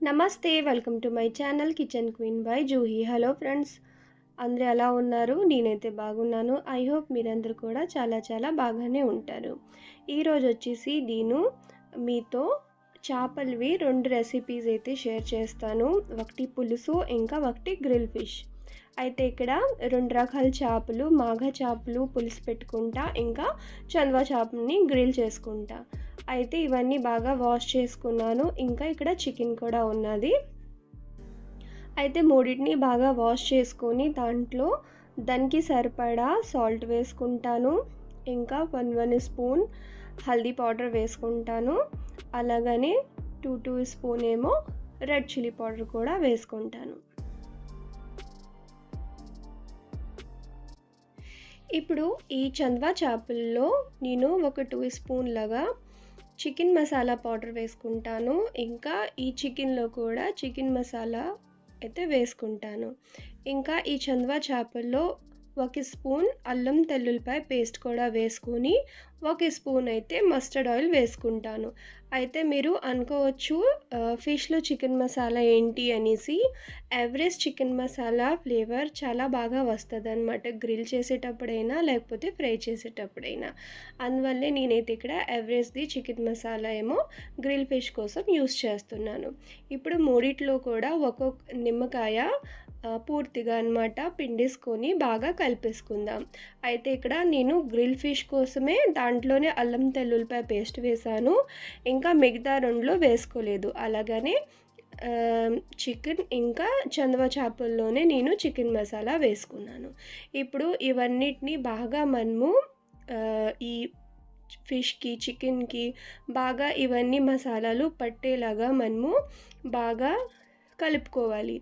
నమస్తే welcome to my channel kitchen queen by Juhi. Hello friends, అందరూ ఎలా ఉన్నారు? నేనైతే బాగున్నాను. ఐ హోప్ మీరందరూ కూడా చాలా బాగానే ఉంటారు. ఈరోజు వచ్చేసి నేను మీతో చేపలవి 2 రెసిపీస్ అయితే షేర్ చేస్తాను. ఒకటి పులుసు, ఇంకా ఒకటి గ్రిల్ ఫిష్. అయితే ఇక్కడ 2 రకాల చేపలు, మాఘ చేపలు పులుసు పెట్టుకుంటా, ఇంకా చంద్వ చేపని గ్రిల్ చేసుకుంటా. అయితే ఇవన్నీ బాగా వాష్ చేసుకున్నాను. ఇంకా ఇక్కడ చికెన్ కూడా ఉన్నది. అయితే మూడింటిని బాగా వాష్ చేసుకొని దానికి సరిపడా సాల్ట్ వేసుకుంటాను. ఇంకా 1 స్పూన్ హల్దీ పౌడర్ వేసుకుంటాను. అలాగనే 2 స్పూన్ ఏమో రెడ్ చిల్లీ పౌడర్ కూడా వేసుకుంటాను. ఇప్పుడు ఈ చంద్వ చేపల్లో నేను ఒక 2 స్పూన్లుగా చికెన్ మసాలా పౌడర్ వేసుకుంటాను. ఇంకా ఈ చికెన్లో కూడా చికెన్ మసాలా అయితే వేసుకుంటాను. ఇంకా ఈ చంద్వ చేపల్లో 1 స్పూన్ అల్లం తెల్లుల్లిపాయ పేస్ట్ కూడా వేసుకొని 1 స్పూన్ అయితే మస్టర్డ్ ఆయిల్ వేసుకుంటాను. అయితే మీరు అనుకోవచ్చు ఫిష్లో చికెన్ మసాలా ఏంటి అనేసి. ఎవరెస్ట్ చికెన్ మసాలా ఫ్లేవర్ చాలా బాగా వస్తుంది అనమాట, గ్రిల్ చేసేటప్పుడైనా లేకపోతే ఫ్రై చేసేటప్పుడైనా. అందువల్లే నేనైతే ఇక్కడ ఎవరెస్ట్ది చికెన్ మసాలా ఏమో గ్రిల్ ఫిష్ కోసం యూస్ చేస్తున్నాను. ఇప్పుడు మూడిట్లో కూడా ఒక్కొక్క నిమ్మకాయ పూర్తిగా అనమాట పిండేసుకొని బాగా కలిపేసుకుందాం. అయితే ఇక్కడ నేను గ్రిల్ ఫిష్ కోసమే దాంట్లోనే అల్లం తెల్లుల్లిపాయ పేస్ట్ వేసాను. ఇంకా మిగతా 2లో వేసుకోలేదు. అలాగనే చికెన్ ఇంకా చంద్వ చేపల్లోనే నేను చికెన్ మసాలా వేసుకున్నాను. ఇప్పుడు ఇవన్నిటిని బాగా మనము ఈ ఫిష్కి, చికెన్కి బాగా ఇవన్నీ మసాలాలు పట్టేలాగా మనము బాగా కలుపుకోవాలి.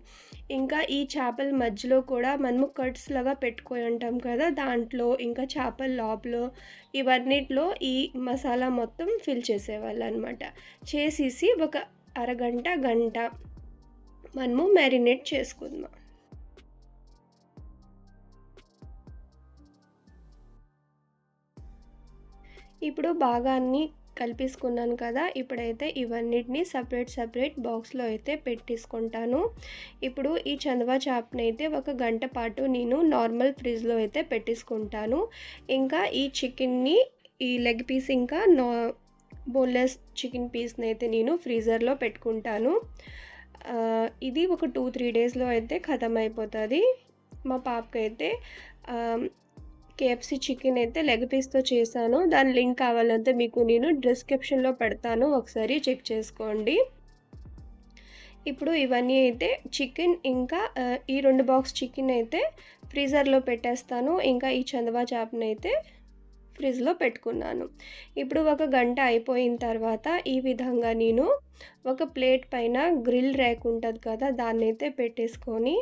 ఇంకా ఈ చేపల మధ్యలో కూడా మనము కట్స్ లాగా పెట్టుకొని ఉంటాం కదా, దాంట్లో ఇంకా చేపల లోపల ఇవన్నిట్లో ఈ మసాలా మొత్తం ఫిల్ చేసేవాళ్ళు అనమాట. చేసేసి ఒక అరగంట గంట మనము మ్యారినేట్ చేసుకుందాం. ఇప్పుడు బాగా అన్నీ కలిపేసుకున్నాను కదా. ఇప్పుడైతే ఇవన్నిటిని సపరేట్ బాక్స్లో అయితే పెట్టేసుకుంటాను. ఇప్పుడు ఈ చంద్వ చేపని అయితే ఒక గంట పాటు నేను నార్మల్ ఫ్రిడ్జ్లో అయితే పెట్టేసుకుంటాను. ఇంకా ఈ చికెన్ని, ఈ లెగ్ పీస్ ఇంకా బోన్లెస్ చికెన్ పీస్ని అయితే నేను ఫ్రీజర్లో పెట్టుకుంటాను. ఇది ఒక 2-3 డేస్లో అయితే ఖతం అయిపోతుంది. మా పాపకైతే KFC చికెన్ అయితే లెగ్ పీస్తో చేశాను. దాని లింక్ కావాలంటే మీకు నేను డిస్క్రిప్షన్లో పెడతాను, ఒకసారి చెక్ చేసుకోండి. ఇప్పుడు ఇవన్నీ అయితే చికెన్ ఇంకా ఈ 2 బాక్స్ చికెన్ అయితే ఫ్రీజర్లో పెట్టేస్తాను. ఇంకా ఈ చంద్వ చేపని అయితే ఫ్రిడ్జ్లో పెట్టుకున్నాను. ఇప్పుడు ఒక గంట అయిపోయిన తర్వాత ఈ విధంగా నేను ఒక ప్లేట్ పైన గ్రిల్ ర్యాక్ ఉంటుంది కదా, దాన్ని అయితే పెట్టేసుకొని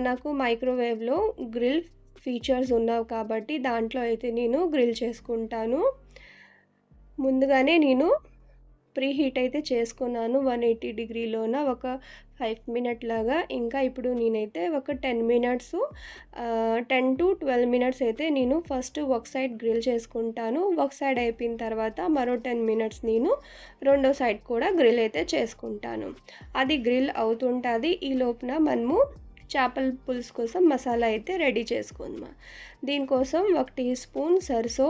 నాకు మైక్రోవేవ్లో గ్రిల్ ఫీచర్స్ ఉన్నావు కాబట్టి దాంట్లో అయితే నేను గ్రిల్ చేసుకుంటాను. ముందుగానే నేను ప్రీ హీట్ అయితే చేసుకున్నాను 180 డిగ్రీలోన ఒక 5 మినిట్ లాగా. ఇంకా ఇప్పుడు నేనైతే ఒక 10 మినిట్స్ 10 to 12 మినిట్స్ అయితే నేను ఫస్ట్ ఒక సైడ్ గ్రిల్ చేసుకుంటాను. ఒక సైడ్ అయిపోయిన తర్వాత మరో 10 మినిట్స్ నేను రెండో సైడ్ కూడా గ్రిల్ అయితే చేసుకుంటాను. అది గ్రిల్ అవుతుంటుంది. ఈ లోపున మనము చేపల పులుసు కోసం మసాలా అయితే రెడీ చేసుకుందాం. దీనికోసం 1 tea spoon sarson,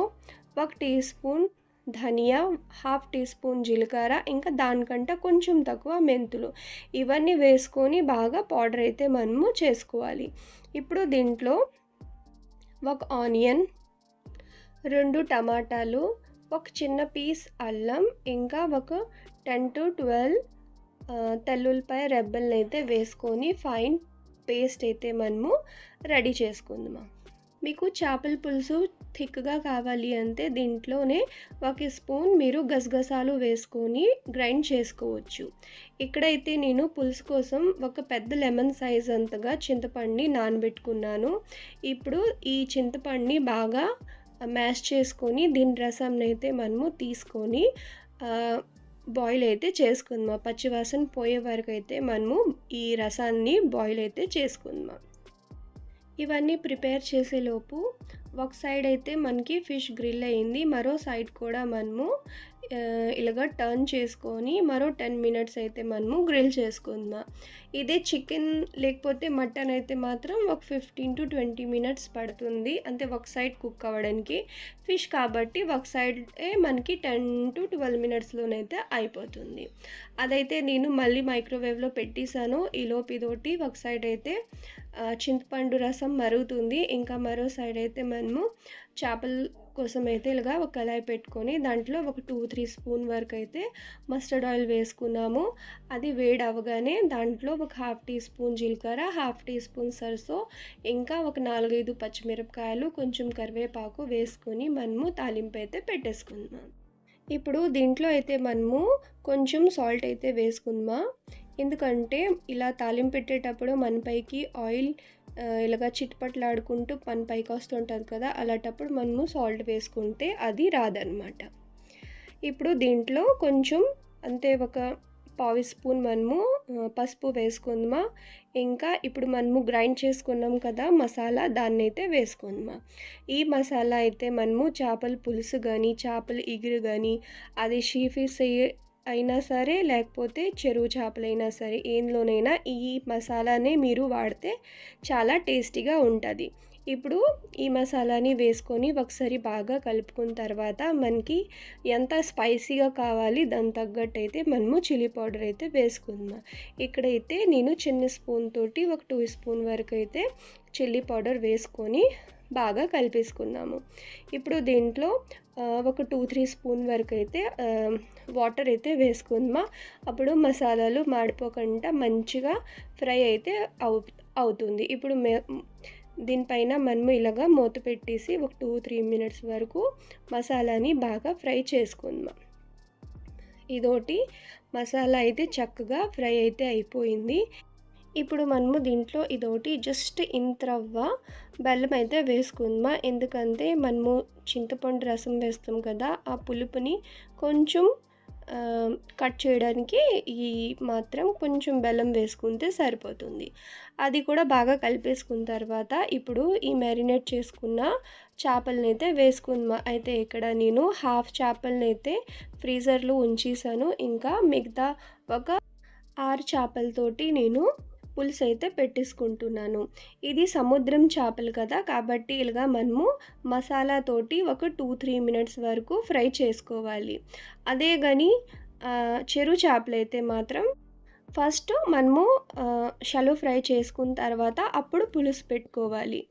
1 tea spoon ధనియా, 1/2 టీ స్పూన్ జీలకర్ర, ఇంకా దానికంటే కొంచెం తక్కువ మెంతులు, ఇవన్నీ వేసుకొని బాగా పౌడర్ అయితే మనము చేసుకోవాలి. ఇప్పుడు దీంట్లో 1 ఆనియన్, 2 టమాటాలు, 1 చిన్న పీస్ అల్లం, ఇంకా ఒక 10 to 12 తెల్లుల్లిపాయ రెబ్బల్ని అయితే వేసుకొని ఫైన్ పేస్ట్ అయితే మనము రెడీ చేసుకుందాం. మీకు చేపల పులుసు థిక్గా కావాలి అంటే దీంట్లోనే 1 స్పూన్ మీరు గసగసాలు వేసుకొని గ్రైండ్ చేసుకోవచ్చు. ఇక్కడైతే నేను పులుసు కోసం ఒక పెద్ద లెమన్ సైజ్ అంతగా చింతపండుని నానబెట్టుకున్నాను. ఇప్పుడు ఈ చింతపండుని బాగా మ్యాష్ చేసుకొని దీని రసంని అయితే మనము తీసుకొని బాయిల్ అయితే చేసుకుందాం. పచ్చివాసన పోయే వరకు అయితే మనము ఈ రసాన్ని బాయిల్ అయితే చేసుకుందాం. ఇవన్నీ ప్రిపేర్ చేసేలోపు ఒక సైడ్ అయితే మనకి ఫిష్ గ్రిల్ అయింది, మరో సైడ్ కూడా మనము ఇలాగా టర్న్ చేసుకొని మరో 10 మినిట్స్ అయితే మనము గ్రిల్ చేసుకుందాం. ఇదే చికెన్ లేకపోతే మటన్ అయితే మాత్రం ఒక 15-20 మినిట్స్ పడుతుంది. అంటే ఒక సైడ్ కుక్ అవ్వడానికి. ఫిష్ కాబట్టి ఒక సైడే మనకి 10-12 మినిట్స్‌లోనైతే అయిపోతుంది. అదైతే నేను మళ్ళీ మైక్రోవేవ్‌లో పెట్టేసాను. ఈలోపు ఇదోటి ఒక సైడ్ అయితే చింతపండు రసం మరుగుతుంది. ఇంకా మరో సైడ్ అయితే మనము చేపల కోసం అయితే ఇలాగా ఒక కళాయి పెట్టుకొని దాంట్లో ఒక 2-3 స్పూన్ వరకు అయితే మస్టర్డ్ ఆయిల్ వేసుకున్నాము. అది వేడి అవ్వగానే దాంట్లో ఒక హాఫ్ టీ స్పూన్ జీలకర్ర, హాఫ్ టీ స్పూన్ సర్సో, ఇంకా ఒక 4-5 పచ్చిమిరపకాయలు, కొంచెం కరివేపాకు వేసుకొని మనము తాలింపు అయితే పెట్టేసుకుందాం. ఇప్పుడు దీంట్లో అయితే మనము కొంచెం సాల్ట్ అయితే వేసుకుందాం. ఎందుకంటే ఇలా తాలింపు పెట్టేటప్పుడు మన పైకి ఆయిల్ ఇలాగ చిటపటలాడుకుంటూ మన పైకి వస్తుంటుంది కదా, అలాంటప్పుడు మనము సాల్ట్ వేసుకుంటే అది రాదనమాట. ఇప్పుడు దీంట్లో కొంచెం అంటే ఒక పావు స్పూన్ మనము పసుపు వేసుకుందామా. ఇంకా ఇప్పుడు మనము గ్రైండ్ చేసుకున్నాం కదా మసాలా, దాన్నైతే వేసుకుందామా. ఈ మసాలా అయితే మనము చేపల పులుసు కానీ, చేపల ఇగురు కానీ, అది షీ ఫిష్ అయినా సరే లేకపోతే చెరువు చేపలైనా సరే ఏంలోనైనా ఈ మసాలానే మీరు వాడితే చాలా టేస్టీగా ఉంటుంది. ఇప్పుడు ఈ మసాలాని వేసుకొని ఒకసారి బాగా కలుపుకున్న తర్వాత మనకి ఎంత స్పైసీగా కావాలి దానికి తగ్గట్టు అయితే మనము చిల్లీ పౌడర్ అయితే వేసుకుందాం. ఇక్కడైతే నేను చిన్న స్పూన్ తోటి ఒక 2 స్పూన్ వరకు అయితే చిల్లీ పౌడర్ వేసుకొని బాగా కలిపేసుకున్నాము. ఇప్పుడు దీంట్లో ఒక 2-3 స్పూన్ వరకు అయితే వాటర్ అయితే వేసుకుందామా. అప్పుడు మసాలాలు మాడిపోకుండా మంచిగా ఫ్రై అయితే అవుతుంది. ఇప్పుడు దీనిపైన మనము ఇలాగా మూత పెట్టేసి ఒక 2-3 మినిట్స్ వరకు మసాలాని బాగా ఫ్రై చేసుకుందాం. ఇదోటి మసాలా అయితే చక్కగా ఫ్రై అయితే అయిపోయింది. ఇప్పుడు మనము దీంట్లో ఇదోటి జస్ట్ ఇంత రవ్వ బెల్లం అయితే వేసుకుందాం. ఎందుకంటే మనము చింతపండు రసం వేస్తాం కదా, ఆ పులుపుని కొంచెం కట్ చేయడానికి ఈ మాత్రం కొంచెం బెల్లం వేసుకుంటే సరిపోతుంది. అది కూడా బాగా కలిపేసుకున్న తర్వాత ఇప్పుడు ఈ మ్యారినేట్ చేసుకున్న చేపలని అయితే వేసుకుందాం. అయితే ఇక్కడ నేను హాఫ్ చేపలని అయితే ఫ్రీజర్లో ఉంచేసాను. ఇంకా మిగతా ఒక 6 చేపలతోటి నేను పులుసు అయితే పెట్టేసుకుంటున్నాను. ఇది సముద్రం చేపలు కదా, కాబట్టి ఇలాగా మనము మసాలాతోటి ఒక 2-3 మినిట్స్ వరకు ఫ్రై చేసుకోవాలి. అదే కానీ చెరువు చేపలైతే మాత్రం ఫస్ట్ మనము షాలో ఫ్రై చేసుకున్న తర్వాత అప్పుడు పులుసు పెట్టుకోవాలి.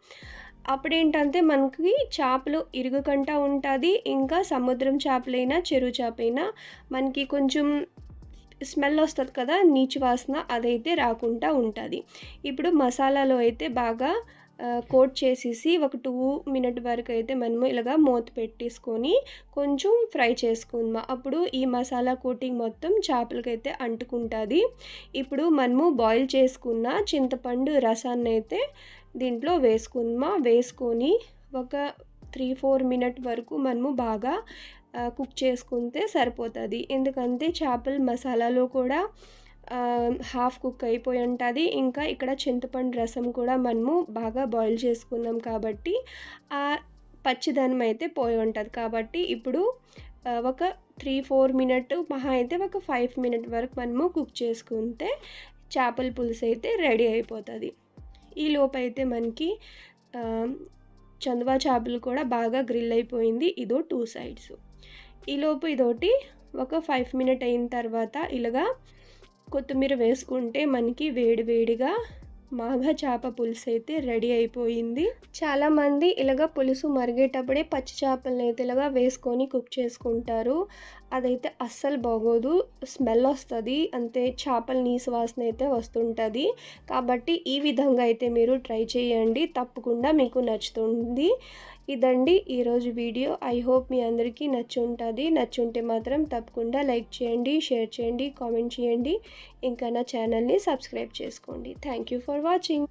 అప్పుడేంటంటే మనకి చేపలు ఇరగకుండా ఉంటుంది. ఇంకా సముద్రం చేపలైనా చెరువు చేపైనా మనకి కొంచెం స్మెల్ వస్తుంది కదా, నీచు వాసన, అదైతే రాకుండా ఉంటుంది. ఇప్పుడు మసాలాలో అయితే బాగా కోట్ చేసేసి ఒక 2 మినిట్ వరకు అయితే మనము ఇలాగా మూత పెట్టేసుకొని కొంచెం ఫ్రై చేసుకుందాం. అప్పుడు ఈ మసాలా కోటింగ్ మొత్తం చేపలకైతే అంటుకుంటుంది. ఇప్పుడు మనము బాయిల్ చేసుకున్న చింతపండు రసాన్ని అయితే దీంట్లో వేసుకుందాం. వేసుకొని ఒక 3-4 మినిట్ వరకు మనము బాగా కుక్ చేసుకుంటే సరిపోతుంది. ఎందుకంటే చేపల మసాలాలో కూడా హాఫ్ కుక్ అయిపోయి ఉంటుంది. ఇంకా ఇక్కడ చింతపండు రసం కూడా మనము బాగా బాయిల్ చేసుకున్నాం కాబట్టి ఆ పచ్చిదనం అయితే పోయి ఉంటుంది. కాబట్టి ఇప్పుడు ఒక 3-4 మినిట్ మహా అయితే ఒక 5 మినిట్ వరకు మనము కుక్ చేసుకుంటే చేపల పులుసు అయితే రెడీ అయిపోతుంది. ఈ లోపు అయితే మనకి చందువా చేపలు కూడా బాగా గ్రిల్ అయిపోయింది. ఇదో 2 సైడ్స్. ఈలోపు ఇదోటి ఒక 5 మినిట్ అయిన తర్వాత ఇలాగా కొత్తిమీర వేసుకుంటే మనకి వేడివేడిగా మాగా చేప పులుసు అయితే రెడీ అయిపోయింది. చాలామంది ఇలాగ పులుసు మరిగేటప్పుడే పచ్చి చేపలను అయితే ఇలాగా వేసుకొని కుక్ చేసుకుంటారు. అదైతే అస్సలు బాగోదు, స్మెల్ వస్తుంది. అంతే చేపల నీసు వాసన అయితే వస్తుంటుంది. కాబట్టి ఈ విధంగా అయితే మీరు ట్రై చేయండి, తప్పకుండా మీకు నచ్చుతుంది. ఇదండి ఈరోజు వీడియో. ఐ హోప్ మీ అందరికీ నచ్చుంటుంది. నచ్చుంటే మాత్రం తప్పకుండా లైక్ చేయండి, షేర్ చేయండి, కామెంట్ చేయండి. ఇంకా నా ఛానల్ని సబ్స్క్రైబ్ చేసుకోండి. Thank you for watching.